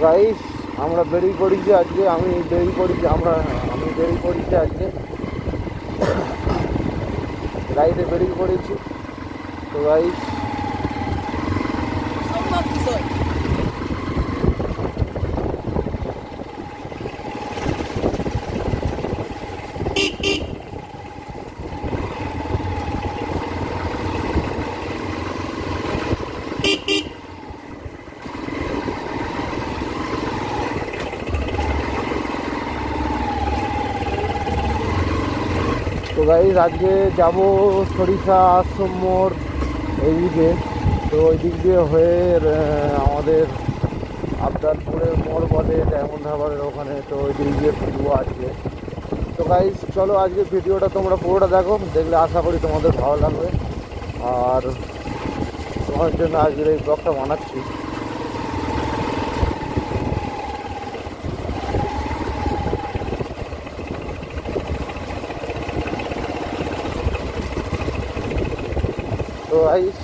Guys আমরা বেরিয়ে পড়েছি আজকে, আমি বেরিয়ে পড়েছি আজকে রাইডে বেরিয়ে পড়েছি। তো গাইস আজকে যাব সরিষা আশ্রম মোড় এইদিকে। তো ওই দিক দিয়ে হয়ে আমাদের আবদালপুরের মোড় বলে ডায়মন্ড হারবারের ওখানে, তো ওই দিক দিয়ে ফিরবো আজকে। তো গাইস চলো আজকে ভিডিওটা তোমরা পুরোটা দেখো, দেখলে আশা করি তোমাদের ভালো লাগবে। আর তোমাদের জন্য আজকের এই ব্লগটা বানাচ্ছি। তো গাইস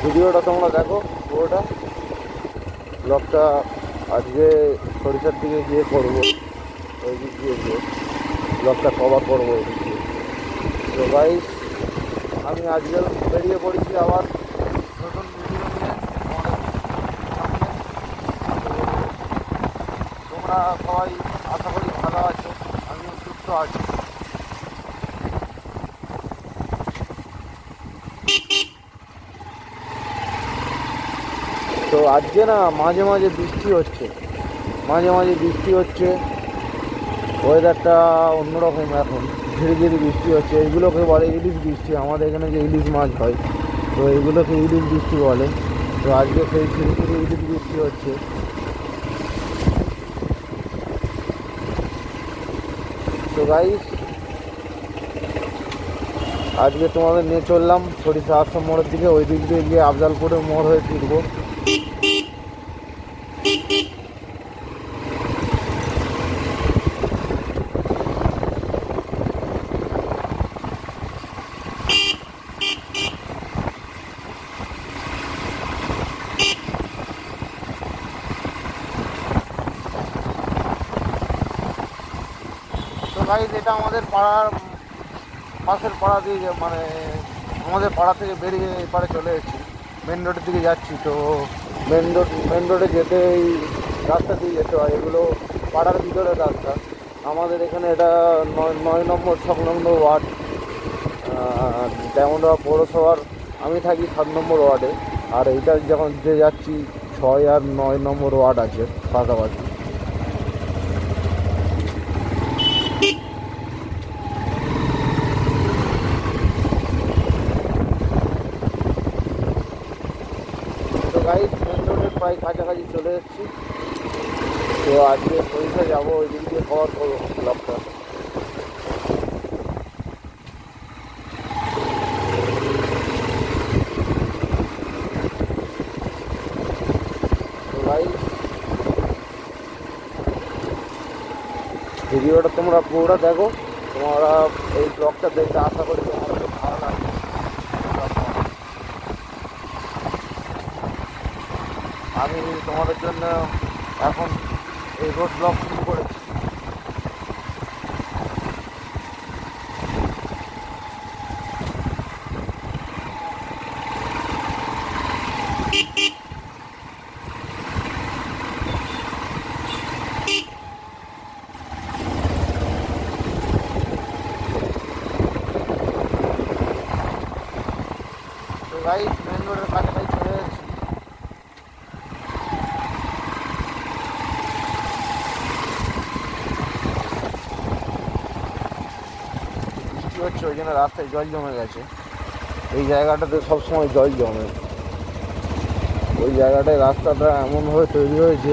ভিডিওটা তোমরা দেখো পুরোটা। ব্লগটা আজকে সরিষার দিকে গিয়ে করবো, ওই দিক দিয়ে গিয়ে ব্লগটা কভার করবো ওই দিক দিয়ে। তো গাইস আমি আজকে বেরিয়ে পড়েছি আবার নতুন ভিডিও নিয়ে তোমরা সবাই আশা করি ভালো আছো, আমিও সুস্থ আছি। তো আজকে না মাঝে মাঝে বৃষ্টি হচ্ছে, ওয়েদারটা অন্যরকম। এখন ধীরে ধীরে বৃষ্টি হচ্ছে, এইগুলোকে বলে ইলিশ বৃষ্টি। আমাদের এখানে যে ইলিশ মাছ হয়, তো এইগুলোকে ইলিশ বৃষ্টি বলে। তো আজকে সেই ধীরে ধীরে ইলিশ বৃষ্টি হচ্ছে। তো গাইস আজকে তোমাদের নিয়ে চললাম সরিষা আশ্রম মোড়ের দিকে, ওই দিক দিয়ে গিয়ে আফজালপুরের মোড় হয়ে ফিরবো। তো গাইস এটা আমাদের পাশের পাড়া দিয়ে, মানে আমাদের পাড়া থেকে বেরিয়ে এপারে চলে এসেছি, মেন রোডের দিকে যাচ্ছি। তো মেন রোডে যেতে এই রাস্তা দিয়ে যেতে হয়, এগুলো পাড়ার ভিতরের রাস্তা। আমাদের এখানে এটা 9 নম্বর সংলগ্ন ওয়ার্ড, ডায়মন্ড হারবার পৌরসভার। আমি থাকি 7 নম্বর ওয়ার্ডে, আর এইটা যখন যে যাচ্ছি 6 আর 9 নম্বর ওয়ার্ড আছে পাশাপাশি। তো গাইস মেন রোডের প্রায় কাছাকাছি চলে এসেছি। তো আজকে সরিষা যাবো, ওই দিক দিয়ে কভার করবো ব্লগটা। তো গাইস ভিডিওটা তোমরা পুরোটা দেখো, তোমরা এই ব্লগটা দেখতে আশা করি তোমার খুব ভালো লাগবে। আমি তোমাদের জন্য এখন এই রোড ব্লগ শুরু করেছি। তো গাইস মেন রোডের কাছাকাছি চলে যাচ্ছি। বৃষ্টি হচ্ছে ওই জন্য রাস্তায় জল জমে গেছে। এই জায়গাটাতে সবসময় জল জমে, ওই জায়গাটায় রাস্তাটা এমনভাবে তৈরি হয়েছে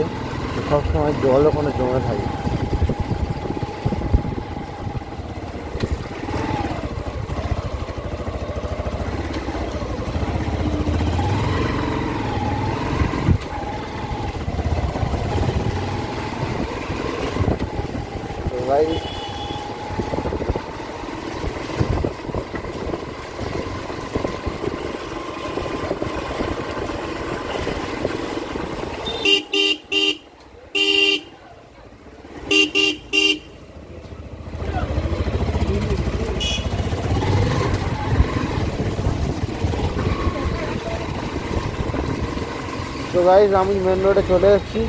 সবসময় জল ওখানে জমে থাকে। তো গাইস beep beep beep তো গাইজ আমি মেন রোডে চলে এসেছি,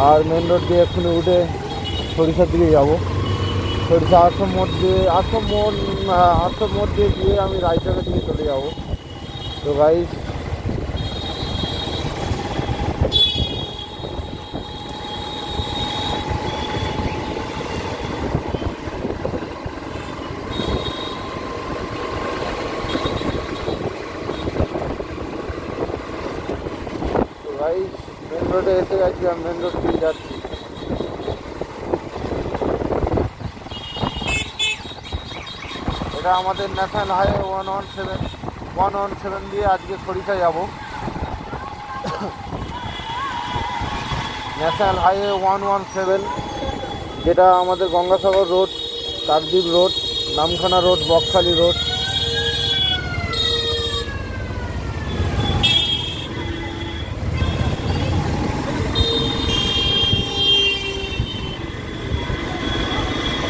আর মেন রোড দিয়ে এক্ষুনি উঠে সরিষার দিকে যাবো। সরিষা আশ্রম মোড় দিয়ে গিয়ে আমি রায়চকের দিকে চলে যাব। তো গাইজ মেন রোডে এসে গেছি, আর মেন রোড দিয়ে যাচ্ছি। এটা আমাদের ন্যাশনাল হাইওয়ে 117 দিয়ে আজকে সরিষা যাব। ন্যাশনাল হাইওয়ে 117, যেটা আমাদের Gangasagar road, Kakdwip road, Namkhana road, Bakkhali road.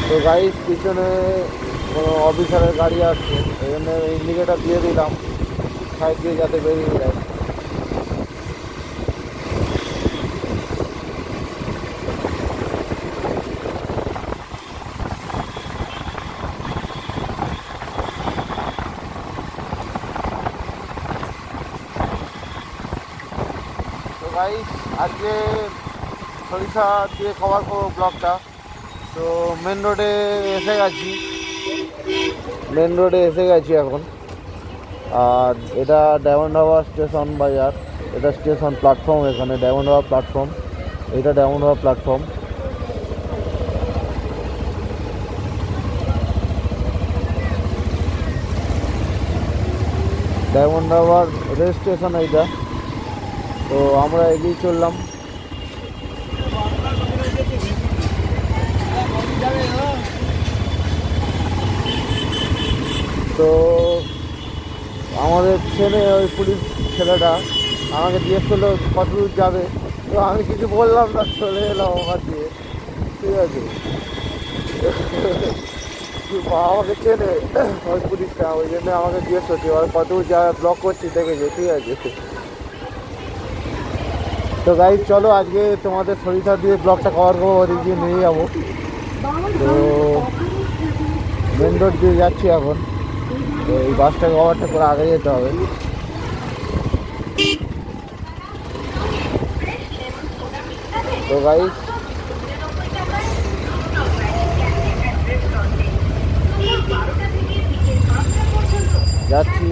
তো গাইস পিছনে কোনো অফিসারের গাড়ি আসছে, এই জন্য ইন্ডিকেটার দিয়ে দিলাম সাইড দিয়ে যাতে বেরিয়ে যায়। তো গাইস আজকে সরিষা দিয়ে কভার করবো ব্লগটা। তো মেন রোডে এসে গেছি এখন। আর এটা ডায়মন্ড হারবার স্টেশন বাজার, এটা স্টেশন প্ল্যাটফর্ম, এখানে ডায়মন্ড হারবার প্ল্যাটফর্ম, এটা diamond Harbour platform. Diamond Harbour rail station এইটা। তো আমরা এগিয়ে চললাম। তো আমাদের ছেলে, ওই পুলিশ ছেলেটা আমাকে জিজ্ঞেস করলো কত দূর যাবে। তো আমি কিছু বললাম না, চলে এলাম আমার দিয়ে। ঠিক আছে, আমাকে চেনে ওই পুলিশটা, ওই জন্য আমাকে জিজ্ঞেস করছি আর কত দূর যাবে, ব্লক করছি দেখেছে। ঠিক আছে, তো গাইজ চলো আজকে তোমাদের সরিষা দিয়ে ব্লগটা কভার করবো, ওদিক দিয়ে নিয়ে যাবো। তো মেন রোড দিয়ে যাচ্ছি এখন। তো এই বাসটাকে ওভারটেক করে আগে যেতে হবে। তো গাইস যাচ্ছি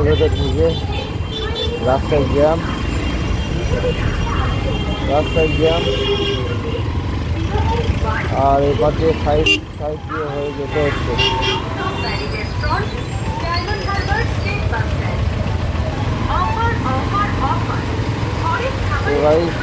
ভেতর ঢুকে, রাস্তায় জ্যাম, আর এই পাশে সাইড দিয়ে হয়ে যেতে হচ্ছে। তো গাইস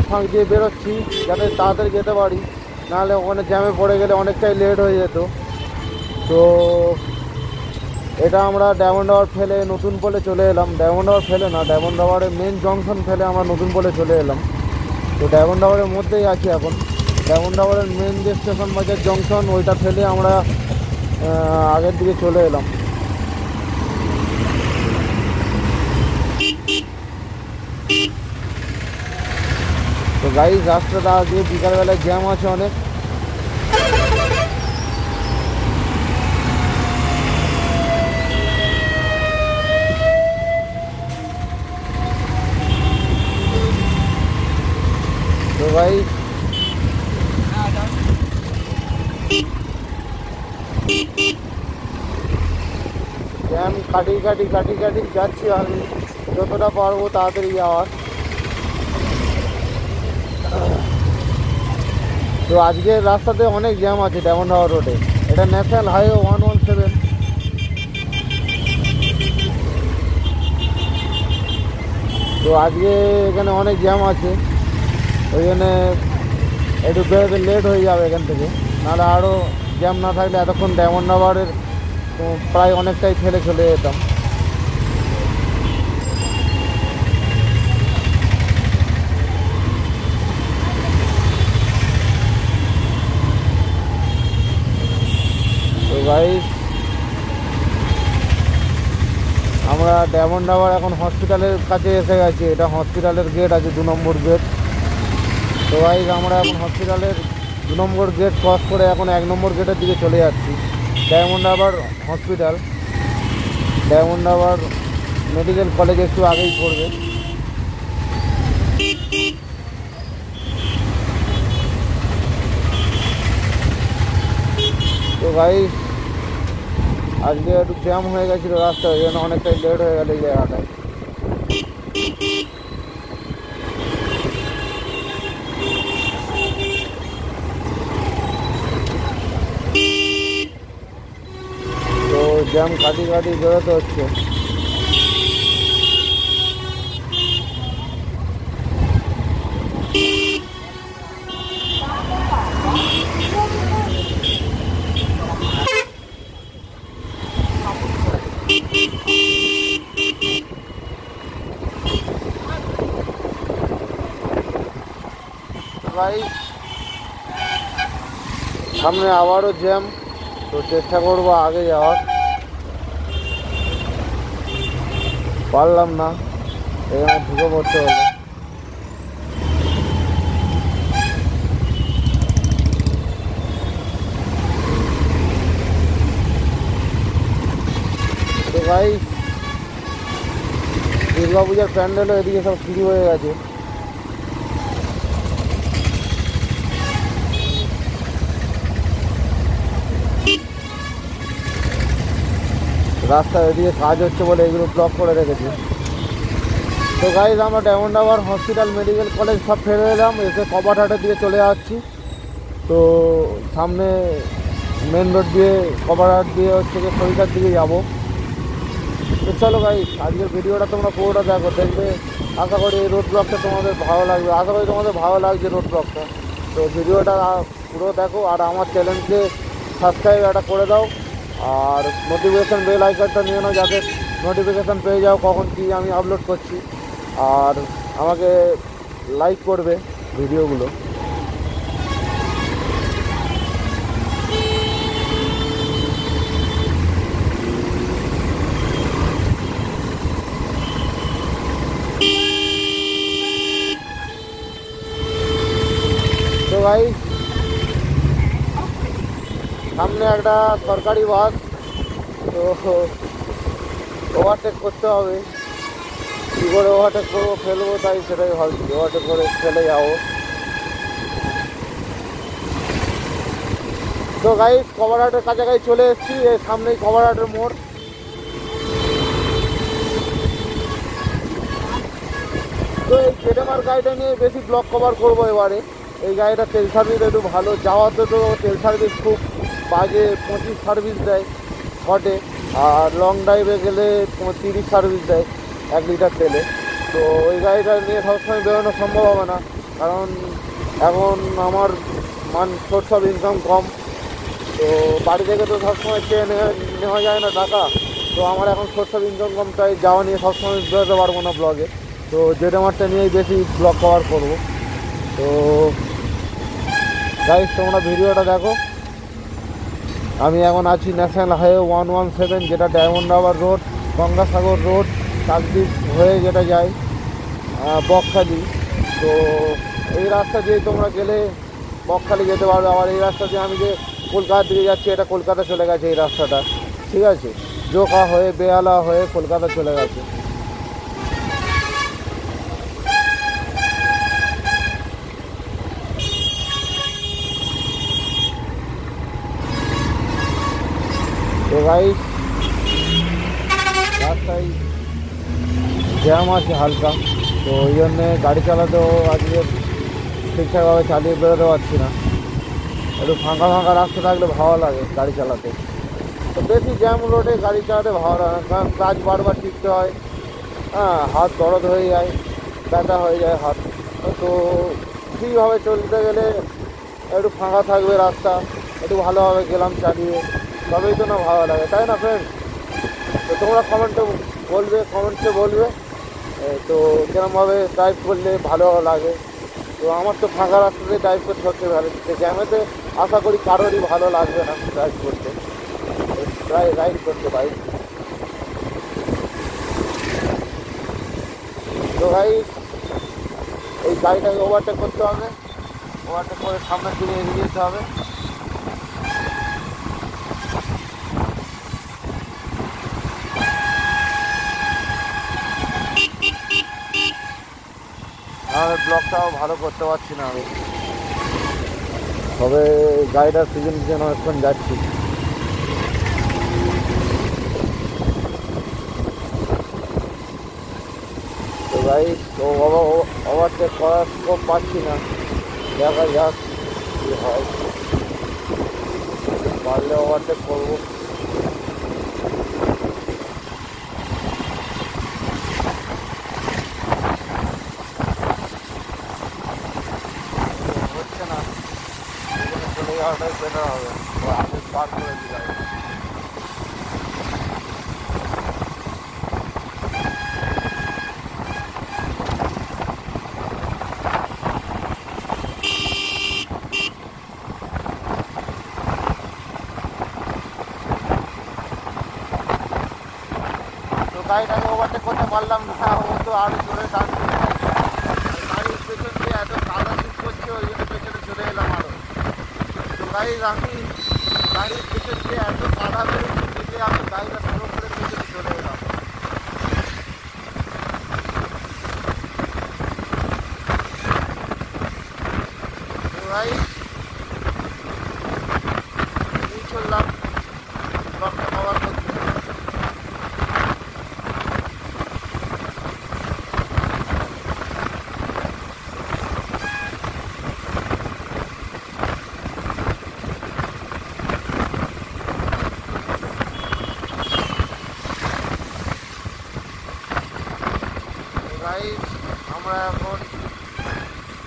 ফাঁক দিয়ে বেরোচ্ছি যাতে তাড়াতাড়ি যেতে পারি, নাহলে ওখানে জ্যামে পড়ে গেলে অনেকটাই লেট হয়ে যেত। তো এটা আমরা ডায়মন্ড হারবার ফেলে নতুন পোলে চলে এলাম। ডায়মন্ড হারবার ফেলে না, ডায়মন্ড হারবারের মেন জংশন ফেলে আমরা নতুন পোলে চলে এলাম। তো ডায়মন্ড হারবারের মধ্যেই আছি এখন। ডায়মন্ড হারবারের মেন যে স্টেশন বাজার জংশন, ওইটা ফেলে আমরা আগের দিকে চলে এলাম। তো গাইস রাস্তাটা আজকে বিকালবেলায় জ্যাম আছে অনেক। তো গাইস জ্যাম কাটি যাচ্ছি আমি যতটা পারবো তাড়াতাড়ি যাওয়ার। তো আজকের রাস্তাতে অনেক জ্যাম আছে ডায়মন্ড হারবার রোডে, এটা ন্যাশনাল হাইওয়ে 117। তো আজকে এখানে অনেক জ্যাম আছে, ওই জন্যে একটু বেরোতে লেট হয়ে যাবে এখান থেকে, নাহলে আরও জ্যাম না থাকলে এতক্ষণ ডায়মন্ড হারবারের প্রায় অনেকটাই ঠেলে চলে যেতাম। গাইস আমরা ডায়মন্ড হারবার এখন হসপিটালের কাছে এসে গেছি। এটা হসপিটালের গেট আছে, 2 নম্বর গেট। তো গাইস আমরা এখন হসপিটালের 2 নম্বর গেট ক্রস করে এখন 1 নম্বর গেটের দিকে চলে যাচ্ছি। Diamond Harbour hospital, diamond Harbour medical college একটু আগেই পড়বে। তো গাইস আজকে একটু জ্যাম হয়ে গেছিলো রাস্তায়, ওই জন্য অনেকটাই লেট হয়ে গেল এই জায়গাটায়। তো জ্যাম কাটি কাটি বেরোতে হচ্ছে। সামনে আবারও জ্যাম, তো চেষ্টা করবো আগে যাওয়ার, পারলাম না, এখানে ঢুকে পড়তে হলো। তো ভাই দুর্গাপূজার প্যান্ডেলও এদিকে সব শুরু হয়ে গেছে। রাস্তায় এদিকে কাজ হচ্ছে বলে এগুলো ব্লক করে রেখেছে। তো গাইজ আমরা diamond Harbour hospital medical college সব ফেলে এলাম, এসে কবারহাটের দিকে চলে যাচ্ছি। তো সামনে মেন রোড দিয়ে কবারহাট দিয়ে হচ্ছে গিয়ে সরিষার দিকে যাবো। তো চলো গাইজ আজকের ভিডিওটা তোমরা পুরোটা দেখো, দেখবে আশা করি এই রোড ব্লকটা তোমাদের ভালো লাগবে, আশা করি তোমাদের ভালো লাগছে রোড ব্লকটা। তো ভিডিওটা পুরো দেখো আর আমার চ্যানেলকে সাবস্ক্রাইব একটা করে দাও, আর নোটিফিকেশান বেল আইকনটা নিয়ে নাও যাতে নোটিফিকেশান পেয়ে যাও কখন কি আমি আপলোড করছি, আর আমাকে লাইক করবে ভিডিওগুলো। তো ভাই সামনে একটা সরকারি বাস, তো ওভারটেক করতে হবে, কী করে ওভারটেক করবো ফেলবো, তাই সেটাই ভাবছি, ওভারটেক করে ফেলে যাবো। তো গাইস কভারহাটের কাছাকাছি চলে এসেছি, এর সামনেই কভারহাটের মোড়। তো এই কেটেমার গাড়িটা নিয়ে বেশি ব্লক কভার করবো এবারে। এই গাড়িটা তেল সার্ভিস একটু ভালো, যাওয়াতে তো তেল সার্ভিস খুব বাজে, 25 সার্ভিস দেয় শর্টে, আর লং ড্রাইভে গেলে 30 সার্ভিস দেয় 1 লিটার তেলে। তো ওই গাড়িটা নিয়ে সবসময় বেরোনো সম্ভব হবে না, কারণ এখন আমার সোর্স অফ ইনকাম কম। তো বাড়ি থেকে তো সবসময় চেয়ে নেওয়া যায় না টাকা, তো আমার এখন সোর্স অফ ইনকাম কম, তাই যাওয়া নিয়ে সবসময় বেরোতে পারবো না ব্লগে। তো জেডএমআরটা নিয়েই বেশি ব্লগ কভার করবো। তো গাইস তোমরা ভিডিওটা দেখো। আমি এখন আছি ন্যাশনাল হাইওয়ে 117, যেটা diamond harbour road, Gangasagar road, Chakdwip হয়ে যেটা যায় বকখালি। তো এই রাস্তা দিয়ে তোমরা গেলে বকখালি যেতে পারবে, আবার এই রাস্তা দিয়ে আমি যে কলকাতার দিকে যাচ্ছি এটা কলকাতা চলে গেছে এই রাস্তাটা, ঠিক আছে, জোকা হয়ে বেহালা হয়ে কলকাতা চলে গেছে। তো গাইস রাস্তায় জ্যাম আছে হালকা, তো ওই জন্যে গাড়ি চালাতেও আজকে ঠিকঠাকভাবে চালিয়ে বেরোতে পারছি না। একটু ফাঁকা ফাঁকা রাস্তা থাকলে ভালো লাগে গাড়ি চালাতে। তো বেশি জ্যাম রোডে গাড়ি চালাতে ভালো লাগে না, কারণ কাজ বারবার শিখতে হয়, হ্যাঁ, হাত দরদ হয়ে যায়, ব্যথা হয়ে যায় হাত। তো ফ্রিভাবে চলতে গেলে একটু ফাঁকা থাকবে রাস্তা, একটু ভালোভাবে গেলাম চালিয়ে, তবেই তো না ভালো লাগে, তাই না ফ্রেন্ড? তো তোমরা কমেন্টসে বলবে তো কিরমভাবে ড্রাইভ করলে ভালো লাগে। তো আমার তো ফাঁকা রাস্তাতে ড্রাইভ করতে হচ্ছে ভালো, জ্যামেতে আশা করি কারোরই ভালো লাগবে না ড্রাইভ করতে। রাইড করতে পারি। তো ভাই এই গাড়িটাকে ওভারটেক করতে হবে, ওভারটেক করে সামনের দিকে এগিয়ে যেতে হবে। আমাদের ব্লগটাও ভালো করতে পারছি না আমি, তবে গাড়িটার সিজন অনেকক্ষণ যাচ্ছি। তো ভাই তো ওভারটেক করার স্কোপ পাচ্ছি না, দেখা যাক কী হয়, পারলে ওভারটেক করবো। হচ্ছে না, এখানে চলে যাওয়াটাই বেটার হবে, আমি পার করে দিই গাড়ি। তো গাড়িটাকে ওভারটেক করতে পারলাম না, ও তো আরো জোরে টানছে। গাড়ির পেছন দিয়ে এত কাদা শীত করছে, ওই জন্য পেছনে চলে এলাম আরো। তো গাড়ির আমি গাড়ির পেছন দিয়ে এত কাদা বেরোচ্ছে দিতে আমি গাড়িটা স্লো করে পেছনে চলে এলাম। তো ভাই এই চললাম ব্লকটা কভার করতে। গাইস আমরা এখন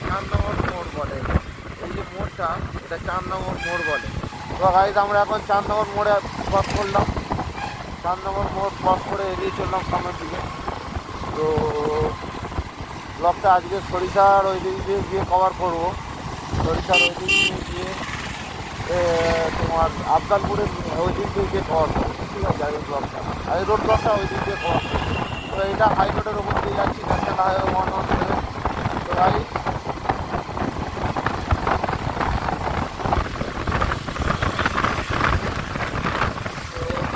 4 নম্বর মোড় বলে, এই যে মোড়টা এটা 4 নম্বর মোড় বলে। তো গাইস আমরা এখন 4 নম্বর মোড়ে ক্রস করলাম, 4 নম্বর মোড় ক্রস করে এগিয়ে চললাম সামনের দিকে। তো ব্লকটা আজকে সরিষার ওই দিক দিয়ে গিয়ে কভার করবো, সরিষার ওই দিক দিয়ে গিয়ে তোমার আফজালপুরের ওই দিক দিয়ে গিয়ে কভার করবো, ঠিক আছে। আগে ব্লকটা আগে রোড ব্লকটা ওই দিক দিয়ে কভার করবো। তো এটা হাই রোডের ওপর দিয়ে যাচ্ছি, ন্যাশনাল হাইওয়ে 117। তো গাড়ি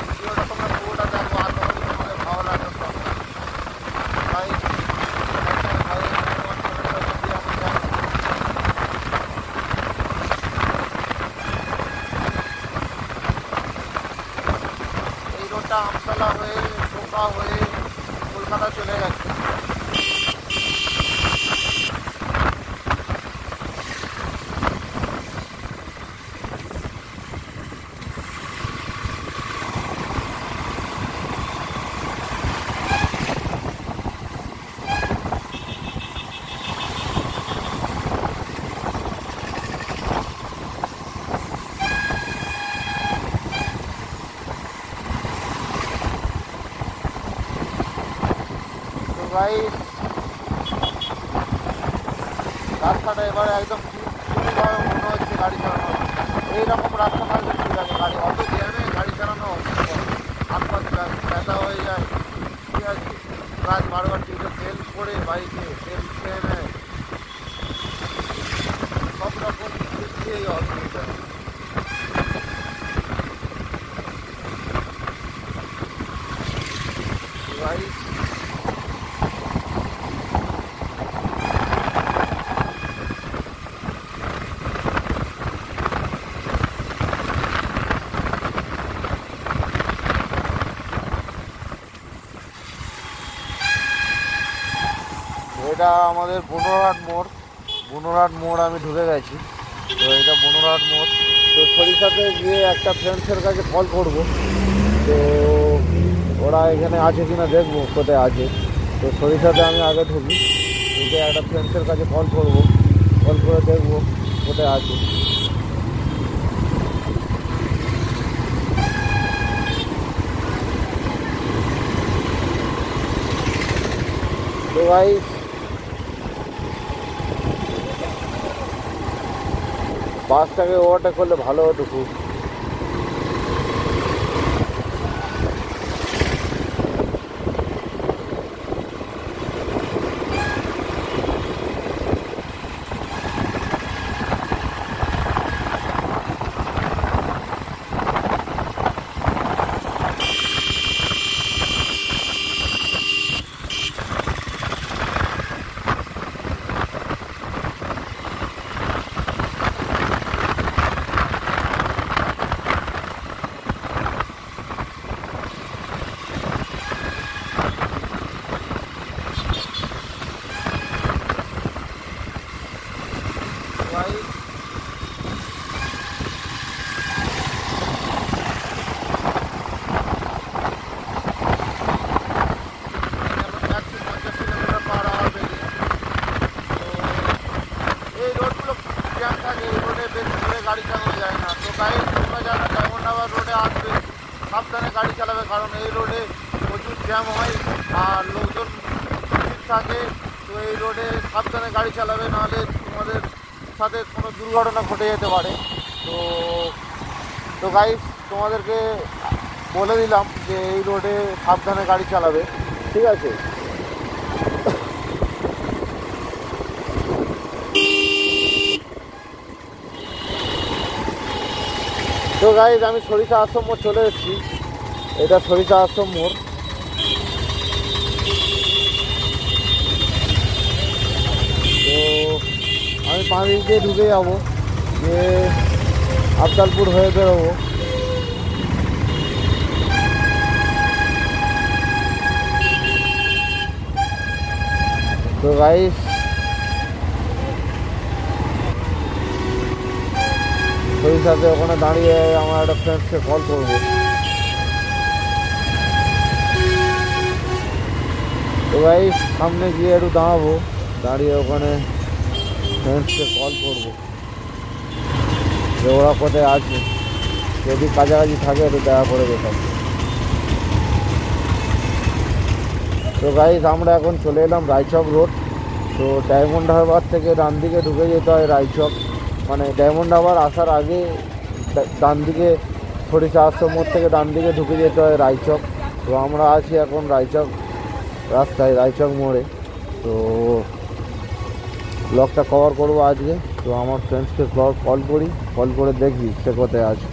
ভিডিওটা তোমরা পুরোটা দেখো, আর তোমাদের তোমাদের ভালো লাগবে সব। ভাই ন্যাশনাল হাইওয়ে 117 ওপর দিয়ে আমি যাচ্ছি। এই রোডটা আমতলা হয়ে ঢোকা হয়ে কলকাতা চলে গেছে। তো ভাই রাস্তাটা এবারে একদম খুবই মনে হচ্ছে গাড়ি চালানো, এইরকম রাস্তা থাকলে ঠিক আছে। গাড়ি অত জ্যামে গাড়ি চালানো হাত পা ব্যথা হয়ে যায়, ঠিক আছে। প্লাস বারবার টিউবে তেল পড়ে, বাইকে তেল খেয়ে নেয়, সব রকম দিক দিয়েই অসুবিধা। ভাই এটা আমাদের বনরহাট মোড়, বনরহাট মোড় আমি ঢুকে গেছি। তো এটা বনরহাট মোড়। তো সরিষাতে গিয়ে একটা ফ্রেন্ডসের কাছে কল করব, তো ওরা এখানে আছে কিনা দেখবো কোথায় আছে। তো সরিষাতে আমি আগে ঢুকি, ঢুকে একটা ফ্রেন্ডসের কাছে কল করব, কল করে দেখবো কোথায় আছে। তো ভাই বাসটাকে ওভারটেক করলে ভালো হতো খুব। গাড়ি চালাবে, কারণ এই রোডে প্রচুর জ্যাম হয় আর লোকজন ভিড় থাকে। তো এই রোডে সাবধানে গাড়ি চালাবে, নাহলে তোমাদের সাথে কোনো দুর্ঘটনা ঘটে যেতে পারে। তো তো গাইস, তোমাদেরকে বলে দিলাম যে এই রোডে সাবধানে গাড়ি চালাবে, ঠিক আছে? তো গাইস, আমি সরিষা আশ্রম মোড় চলে এসেছি। এটা সরিষা আশ্রম মোড়। তো আমি 5 দিক দিয়ে ঢুকে যাবো, যে আফজালপুর হয়ে বেরোবো। তো গাইস, সরিষাতে ওখানে দাঁড়িয়ে আমার একটা ফ্রেন্ডসকে কল করবো। তো গাইস, সামনে গিয়ে একটু দাঁড়াবো, দাঁড়িয়ে ওখানে ফ্রেন্ডসকে কল করবো যে ওরা কোথায় আছে, যদি কাছাকাছি থাকে একটু দেখা করে যেতাম। তো গাইস, আমরা এখন চলে এলাম রায়চক রোড। তো ডায়মন্ড হারবার থেকে ডান দিকে ঢুকে যেতে হয় রায়চক, মানে ডায়মন্ড হারবার আসার আগে ডান দিকে সরিষা আশ্রম মোড় থেকে ডান দিকে ঢুকে যেতে হয় রায়চক। তো আমরা আছি এখন রায়চক রাস্তায়, রায়চক মোড়ে। তো ব্লগটা কভার করবো আজকে। তো আমার ফ্রেন্ডসকে কল করি, কল করে দেখি সে কোথায় আছে।